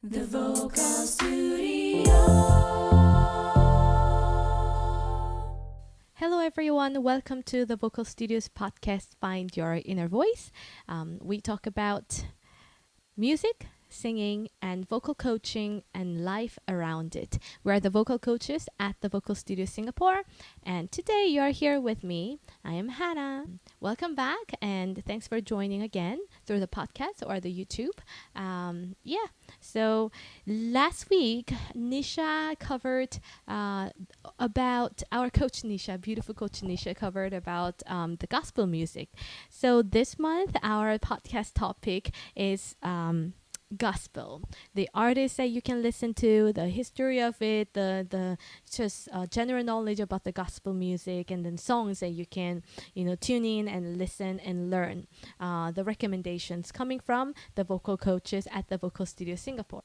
The Vocal Studio. Hello, everyone. Welcome to the Vocal Studios podcast, Find Your Inner Voice. We talk about music, singing, and vocal coaching and life around it. We're the vocal coaches at the Vocal Studio Singapore, and today you're here with me. I am Hanna. Welcome back, and thanks for joining again through the podcast or the YouTube. So last week, Nisha covered about our coach Nisha, beautiful coach Nisha, covered about the gospel music. So this month, our podcast topic is gospel, the artists that you can listen to, the history of it, the just general knowledge about the gospel music, and then songs that you can tune in and listen and learn. The recommendations coming from the vocal coaches at the Vocal Studio Singapore.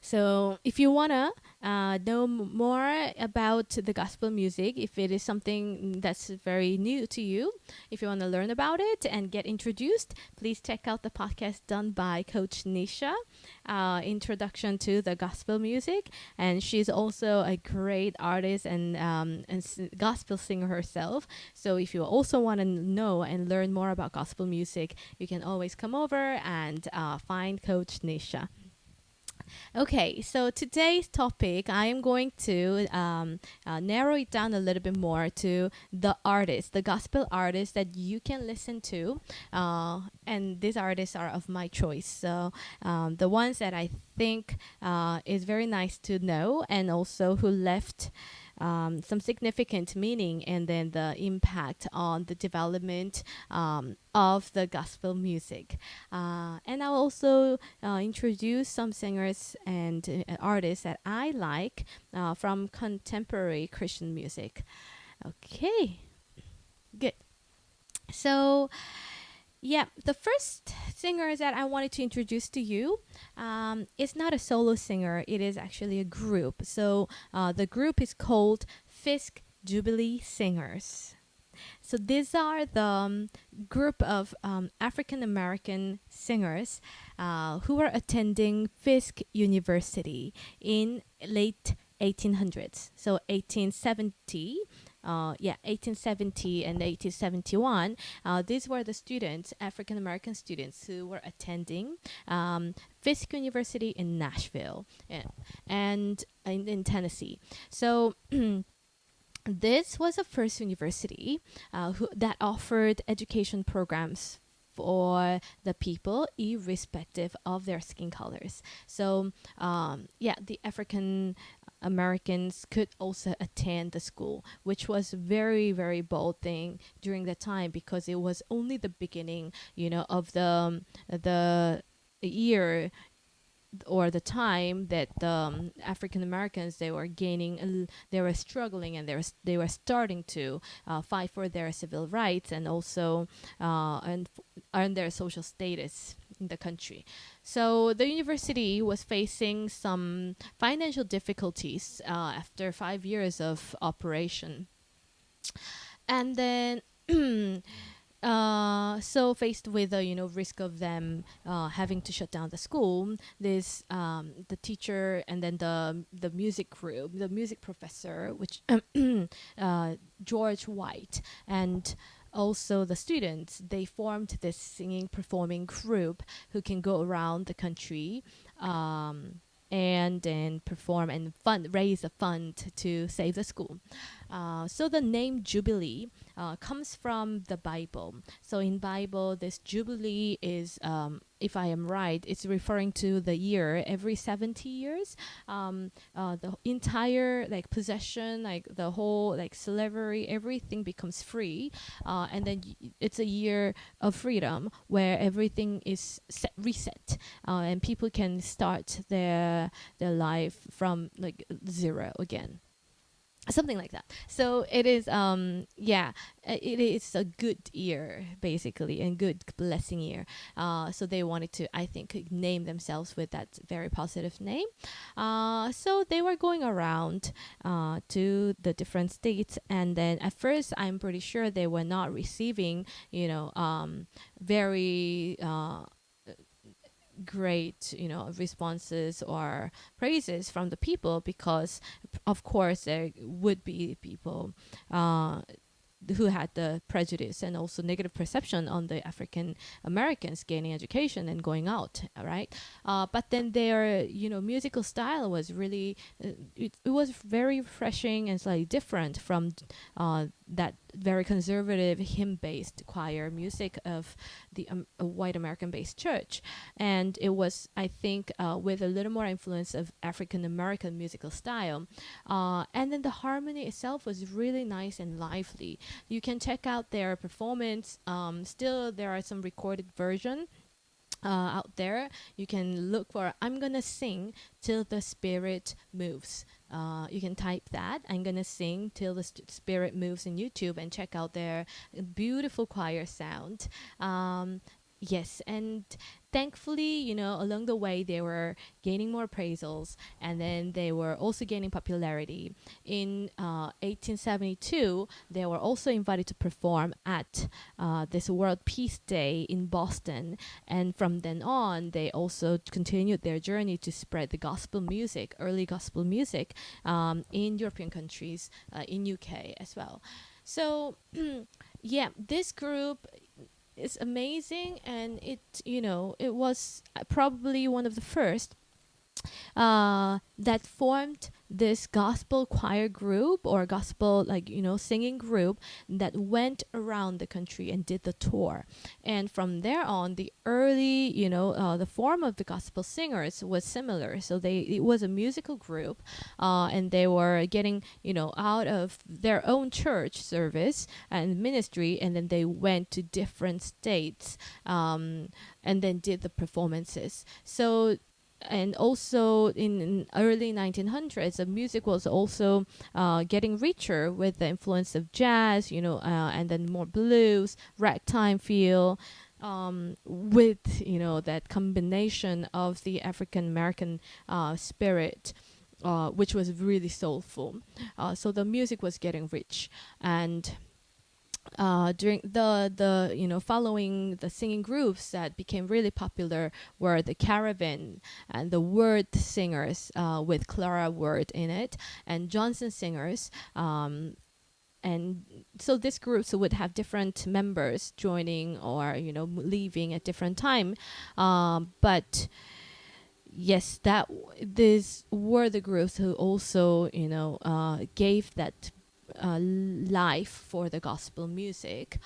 So if you wanna know more about the gospel music, if it is something that's very new to you, if you want to learn about it and get introduced, please check out the podcast done by Coach Nisha, Introduction to the Gospel Music. And she's also a great artist and gospel singer herself. So if you also want to know and learn more about gospel music, you can always come over and find Coach Nisha. Okay, so today's topic, I am going to narrow it down a little bit more to the artists, the gospel artists that you can listen to. And these artists are of my choice. So the ones that I think is very nice to know, and also who left some significant meaning and then the impact on the development of the gospel music. And I'll also introduce some singers and artists that I like from contemporary Christian music. Okay, good. So, yeah, the first singer that I wanted to introduce to you is not a solo singer. It is actually a group. So the group is called Fisk Jubilee Singers. So these are the group of African American singers who were attending Fisk University in late 1800s. So 1870. 1870 and 1871. These were the students, African American students, who were attending Fisk University in Nashville and in Tennessee. So this was the first university that offered education programs for the people, irrespective of their skin colors. So, the African Americans could also attend the school, which was very, very bold thing during the time because it was only the beginning, of the year or the time that the African Americans, they were gaining, they were struggling, and they were starting to fight for their civil rights and also earn their social status in the country. So the university was facing some financial difficulties after 5 years of operation, and then so faced with the risk of them having to shut down the school, this the teacher and then the music group, the music professor, which George White, and also the students, they formed this singing performing group who can go around the country and then perform and raise a fund to save the school. So the name Jubilee comes from the Bible. So in Bible, this Jubilee is, if I am right, it's referring to the year every 70 years. The entire possession, the whole slavery, everything becomes free, and then it's a year of freedom where everything is reset, and people can start their life from zero again, something like that. So it is it is a good year basically, and good blessing year. So they wanted to, I think, name themselves with that very positive name. So they were going around to the different states, and then at first I'm pretty sure they were not receiving very great, responses or praises from the people, because of course there would be people uh, who had the prejudice and also negative perception on the African Americans gaining education and going out, right? But then their, musical style was really, it was very refreshing and slightly different from that very conservative hymn-based choir music of the white American-based church. And it was, I think, with a little more influence of African American musical style. And then the harmony itself was really nice and lively. You can check out their performance. Still, there are some recorded version out there. You can look for "I'm gonna sing till the spirit moves." You can type that "I'm gonna sing till the spirit moves" in YouTube and check out their beautiful choir sound. Yes, and thankfully, along the way, they were gaining more appraisals, and then they were also gaining popularity. In 1872, they were also invited to perform at this World Peace Day in Boston, and from then on, they also continued their journey to spread the gospel music, early gospel music, in European countries, in UK as well. So, yeah, this group is amazing, and it was probably one of the first that formed this gospel choir group, or gospel, like, singing group, that went around the country and did the tour. And from there on, the early, the form of the gospel singers was similar. So it was a musical group, and they were getting, out of their own church service and ministry, and then they went to different states, and then did the performances. So, and also in early 1900s, the music was also getting richer with the influence of jazz, and then more blues, ragtime feel, with that combination of the African American spirit, which was really soulful. So the music was getting rich, and during the following the singing groups that became really popular were the Caravan and the Word Singers, with Clara Word in it, and Johnson Singers. And so these groups would have different members joining or leaving at different time, but yes, these were the groups who also gave that life for the gospel music.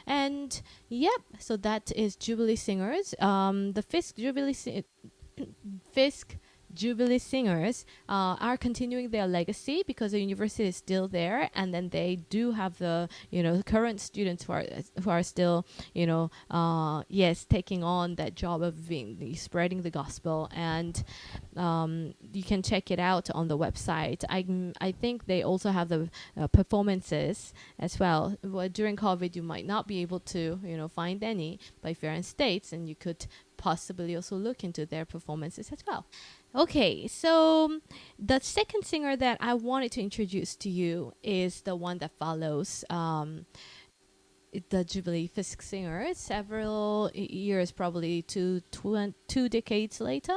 And yep, so that is Jubilee Singers. The Fisk Jubilee Singers are continuing their legacy because the university is still there, and then they do have the current students who are still yes, taking on that job of spreading the gospel. And you can check it out on the website. I think they also have the performances as well. During COVID, you might not be able to find any, but if you're in States, and you could possibly also look into their performances as well. Okay, so the second singer that I wanted to introduce to you is the one that follows the Jubilee Fisk Singers several years, probably two decades later,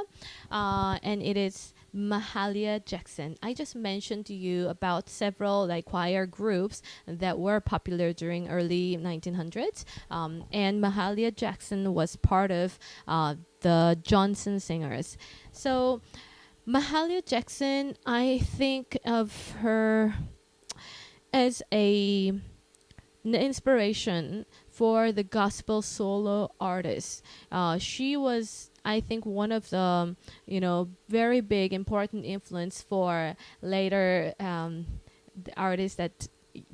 and it is Mahalia Jackson. I just mentioned to you about several like choir groups that were popular during early 1900s, and Mahalia Jackson was part of the Johnson Singers. So Mahalia Jackson, I think of her as an inspiration for the gospel solo artists. She was, I think, one of the very big important influence for later the artists that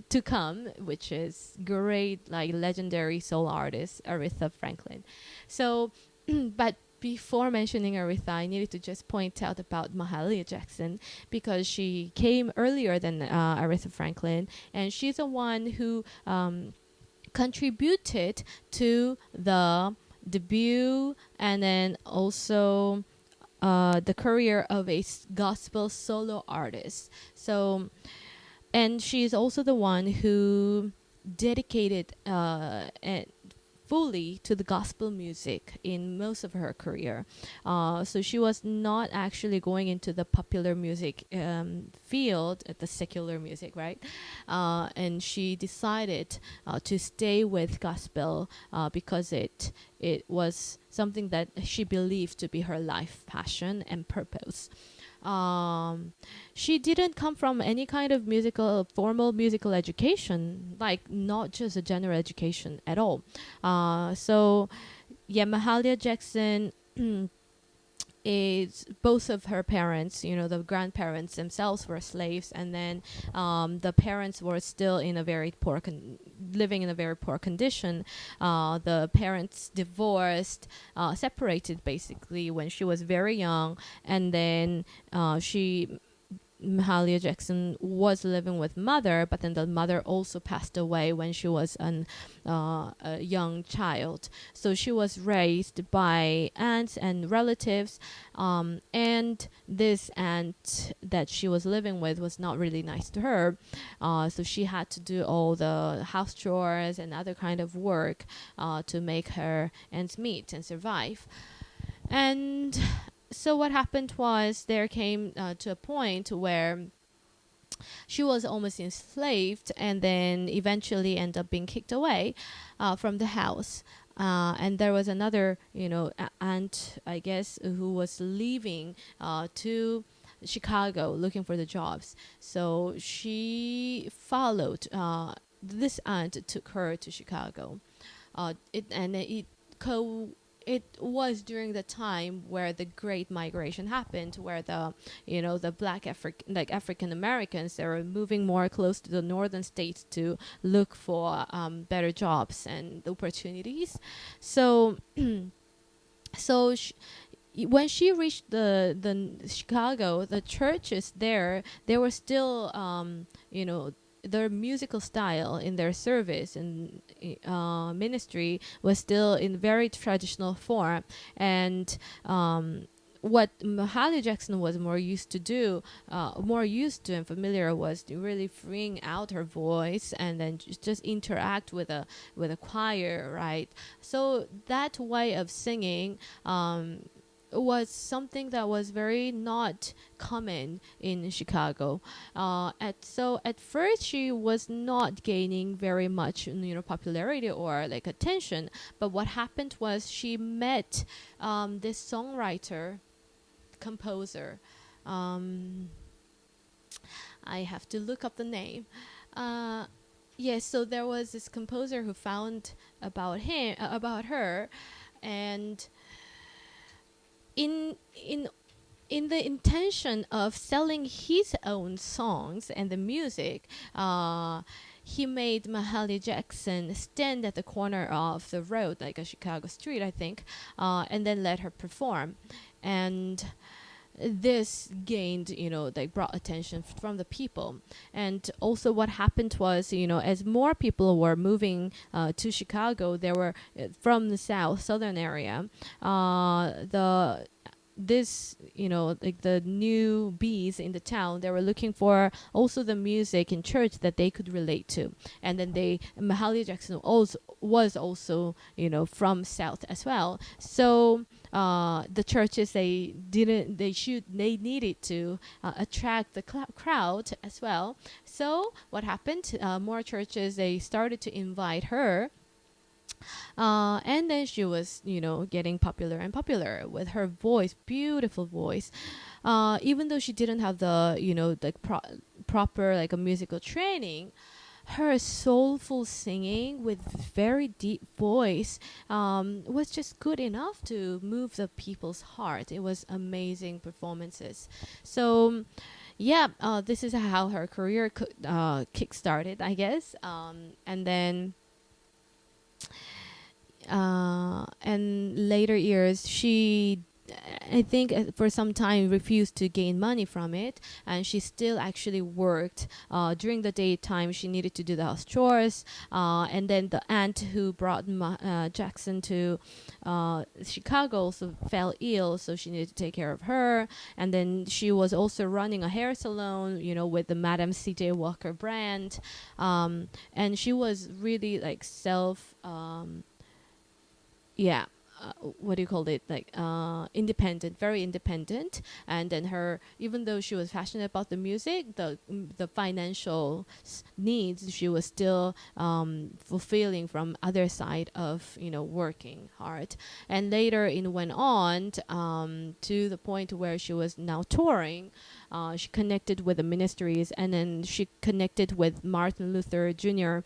to come, which is great, like legendary soul artist Aretha Franklin. So, but before mentioning Aretha, I needed to just point out about Mahalia Jackson because she came earlier than Aretha Franklin, and she's the one who contributed to the debut and then also the career of a gospel solo artist. So, and she's also the one who dedicated fully to the gospel music in most of her career. So she was not actually going into the popular music field, the secular music, right? And she decided to stay with gospel because it was something that she believed to be her life passion and purpose. um, she didn't come from any kind of formal musical education, like not just a general education at all. So yeah, Mahalia Jackson is both of her parents, the grandparents themselves were slaves, and then the parents were still in a very living in a very poor condition. The parents divorced, separated basically when she was very young, and then she Mahalia Jackson was living with mother, but then the mother also passed away when she was a young child. So she was raised by aunts and relatives, and this aunt that she was living with was not really nice to her. So she had to do all the house chores and other kind of work to make her ends meet and survive. And so what happened was there came to a point where she was almost enslaved, and then eventually ended up being kicked away from the house. And there was another, aunt, I guess, who was leaving to Chicago looking for the jobs. So she followed. This aunt took her to Chicago. It was during the time where the Great Migration happened, where the black African Americans, they were moving more close to the northern states to look for better jobs and opportunities. So so when she reached the Chicago, the churches there, they were still their musical style in their service and ministry was still in very traditional form. And what Mahalia Jackson was more used to and familiar, was to really freeing out her voice and then just interact with a choir, right? So that way of singing was something that was very not common in Chicago. At first she was not gaining very much popularity or like attention. But what happened was she met this songwriter, composer. I have to look up the name. Yes, so there was this composer who found about her, and in in the intention of selling his own songs and the music, he made Mahalia Jackson stand at the corner of the road, like a Chicago street, I think, and then let her perform. And this gained, brought attention from the people. And also what happened was, as more people were moving to Chicago, there were from the southern area, the this like the new bees in the town, they were looking for also the music in church that they could relate to. And then Mahalia Jackson also was also from south as well. So the churches, they needed to attract the crowd as well. So what happened, more churches, they started to invite her. And then she was, getting popular and popular with her voice, beautiful voice. Even though she didn't have the, proper like a musical training, her soulful singing with very deep voice was just good enough to move the people's heart. It was amazing performances. So yeah, this is how her career kick-started, I guess. And then and later years, she, I think, for some time refused to gain money from it, and she still actually worked during the daytime. She needed to do the house chores, and then the aunt who brought Jackson to Chicago also fell ill, so she needed to take care of her. And then she was also running a hair salon, with the Madam C.J. Walker brand, and she was really like yeah, what do you call it, like independent, very independent. And then her, even though she was passionate about the music, the financial needs she was still fulfilling from other side of, working hard. And later it went on to the point where she was now touring. She connected with the ministries, and then she connected with Martin Luther King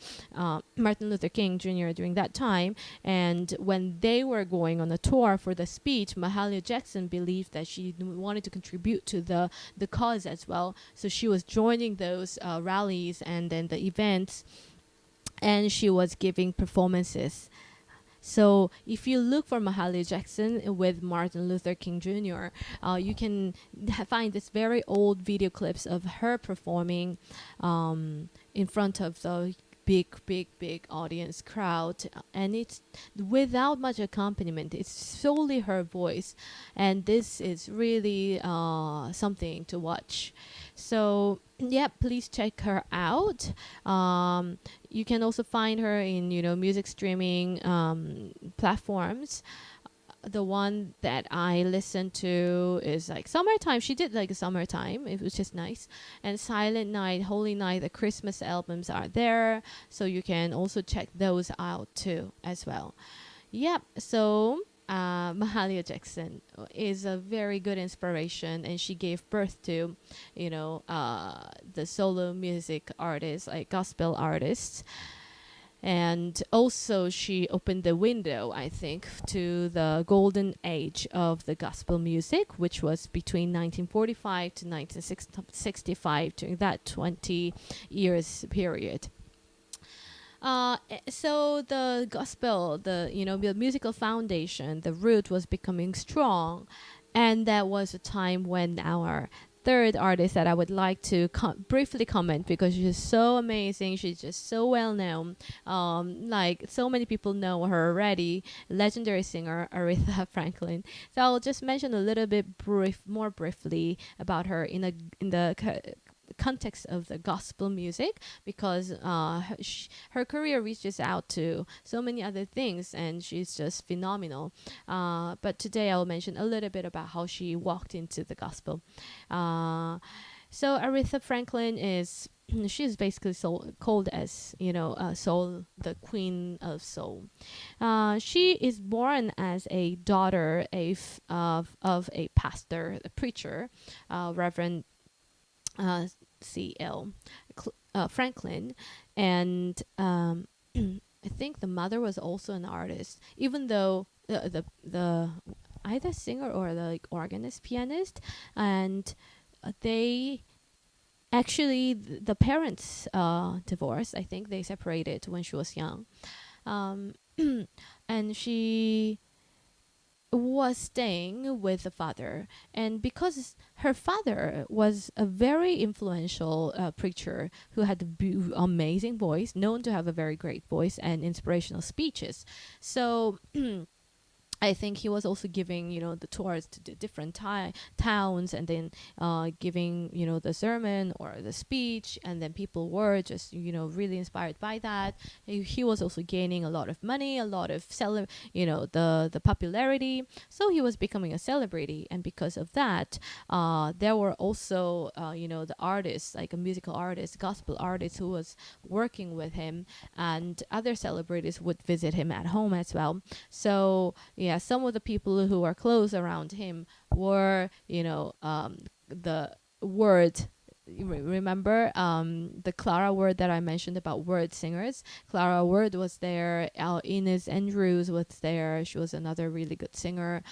Jr. during that time. And when they were going on a tour for the speech, Mahalia Jackson believed that she wanted to contribute to the cause as well. So she was joining those rallies and then the events, and she was giving performances. So if you look for Mahalia Jackson with Martin Luther King Jr., you can find this very old video clips of her performing in front of the big audience crowd, and it's without much accompaniment. It's solely her voice, and this is really something to watch. So yeah, please check her out. You can also find her in music streaming platforms. The one that I listened to is like Summertime. She did like a Summertime. It was just nice. And Silent Night, Holy Night, the Christmas albums are there. So you can also check those out too as well. Yep. So Mahalia Jackson is a very good inspiration, and she gave birth to, the solo music artists, like gospel artists. And also she opened the window, I think, to the golden age of the gospel music, which was between 1945 to 1965, during that 20 years period. So the gospel, the musical foundation, the root was becoming strong, and that was a time when our third artist that I would like to briefly comment, because she's so amazing. She's just so well known. Like so many people know her already. Legendary singer Aretha Franklin. So I'll just mention a little bit more briefly about her in the context of the gospel music, because her career reaches out to so many other things, and she's just phenomenal. But today I'll mention a little bit about how she walked into the gospel. So Aretha Franklin is she's basically called as soul, the queen of soul. She is born as a daughter of a pastor, a preacher, Reverend C.L. Franklin, and I think the mother was also an artist, even though the either singer or the organist, pianist, and they actually the parents divorced. I think they separated when she was young, um, and she was staying with the father, and because her father was a very influential preacher who had an amazing voice, known to have a very great voice and inspirational speeches. So I think he was also giving, the tours to the different towns, and then giving, the sermon or the speech, and then people were just, really inspired by that. He was also gaining a lot of money, a lot of the popularity. So he was becoming a celebrity, and because of that, there were also, the artists, like a musical artist, gospel artist, who was working with him, and other celebrities would visit him at home as well. So yeah, some of the people who were close around him were, the word. Remember the Clara Word that I mentioned about word singers? Clara Word was there. Ines Andrews was there. She was another really good singer.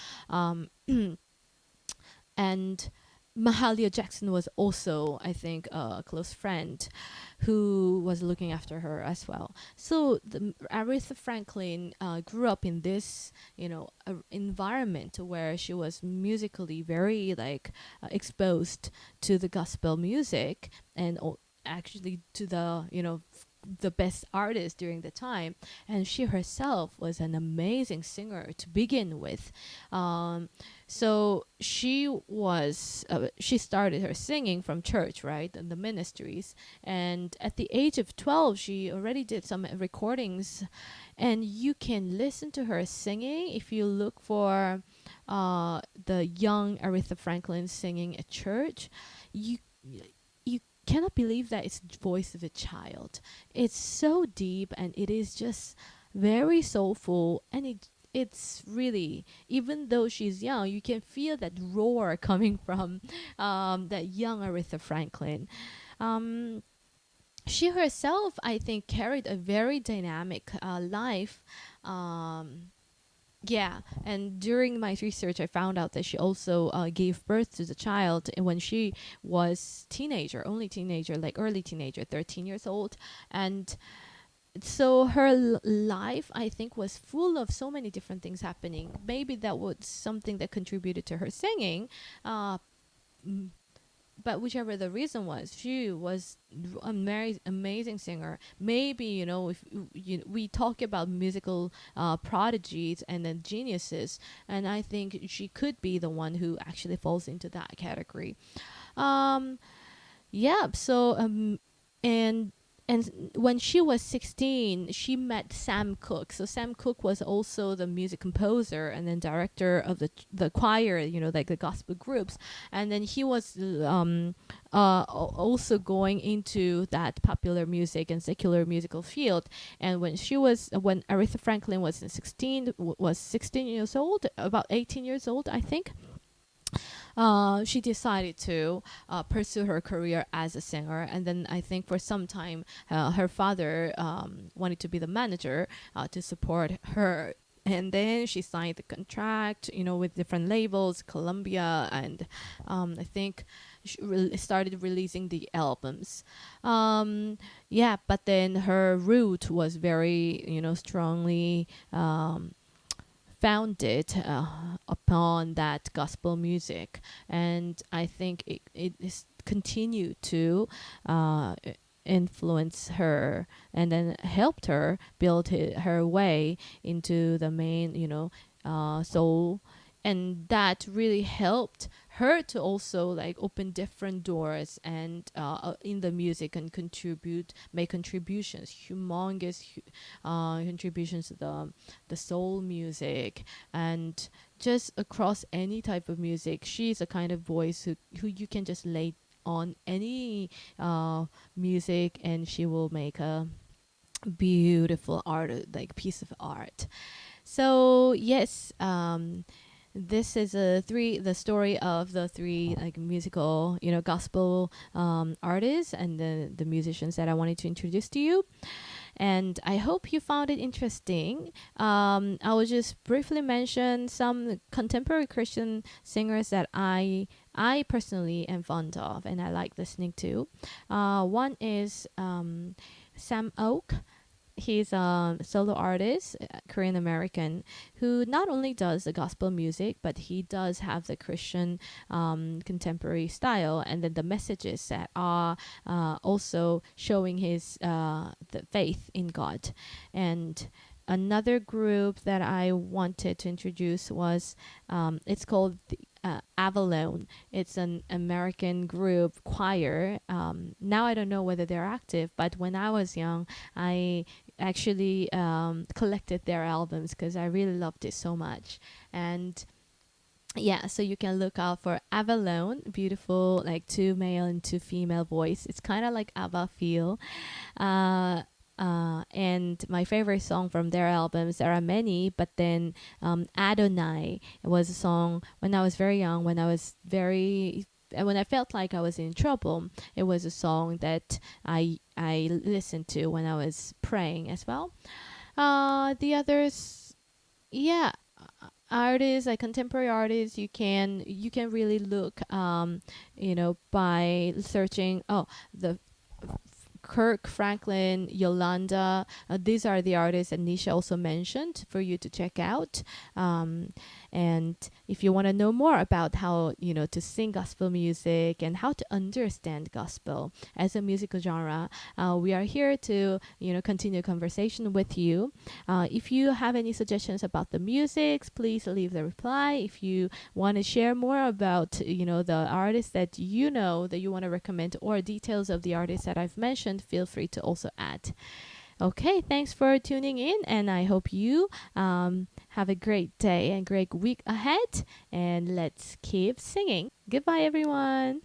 And Mahalia Jackson was also, I think, a close friend who was looking after her as well. So Aretha Franklin grew up in this, environment where she was musically very exposed to the gospel music, and actually to the, the best artist during the time, and she herself was an amazing singer to begin with. Um, so she started her singing from church, right, and the ministries. And at the age of 12, she already did some recordings, and you can listen to her singing if you look for the young Aretha Franklin singing at church. You you cannot believe that it's the voice of a child. It's so deep, and it is just very soulful, and it's really, even though she's young, you can feel that roar coming from that young Aretha Franklin. Um, she herself, I think, carried a very dynamic life. Um, yeah, and during my research, I found out that she also gave birth to the child when she was teenager, only teenager, like early teenager, 13 years old, and so her life, I think, was full of so many different things happening. Maybe that was something that contributed to her singing. Uh, but whichever the reason was, she was a very amazing singer. Maybe, if we talk about musical prodigies and then geniuses, and I think she could be the one who actually falls into that category. um yeah, so and when she was 16, she met Sam Cooke. So Sam Cooke was also the music composer and then director of the choir, like the gospel groups. And then he was also going into that popular music and secular musical field. And when Aretha Franklin was 16 years old, about 18 years old, I think, she decided to pursue her career as a singer. And then I think for some time, her father wanted to be the manager to support her. And then she signed the contract, with different labels, Columbia, and I think she started releasing the albums. Yeah, but then her root was very, strongly founded upon that gospel music, and I think it is continued to influence her and then helped her build her way into the main, soul, and that really helped her to also like open different doors and in the music and make contributions, humongous contributions to the soul music, and just across any type of music. She's a kind of voice who you can just lay on any music, and she will make a beautiful art, like piece of art. So yes, this is the story of the three like musical, gospel artists and the musicians that I wanted to introduce to you. And I hope you found it interesting. I will just briefly mention some contemporary Christian singers that I personally am fond of and I like listening to. One is Sam Oak. He's a solo artist, Korean American, who not only does the gospel music, but he does have the Christian contemporary style, and then the messages that are also showing his the faith in God. And another group that I wanted to introduce was it's called Avalon. It's an American group choir. Now I don't know whether they're active, but when I was young, I actually collected their albums because I really loved it so much. And yeah, so you can look out for Avalon, beautiful, like two male and two female voice. It's kind of like Ava feel. And my favorite song from their albums, there are many, but then Adonai was a song when I was very young, when I felt like I was in trouble. It was a song that I listened to when I was praying as well. The others, yeah, artists, like contemporary artists, you can really look by searching. Oh, the Kirk Franklin, Yolanda. These are the artists that Nisha also mentioned for you to check out. And if you want to know more about how, to sing gospel music and how to understand gospel as a musical genre, we are here to, continue conversation with you. If you have any suggestions about the music, please leave the reply. If you want to share more about, the artists that that you want to recommend, or details of the artists that I've mentioned, feel free to also add. Okay, thanks for tuning in, and I hope you have a great day and great week ahead. And let's keep singing. Goodbye, everyone.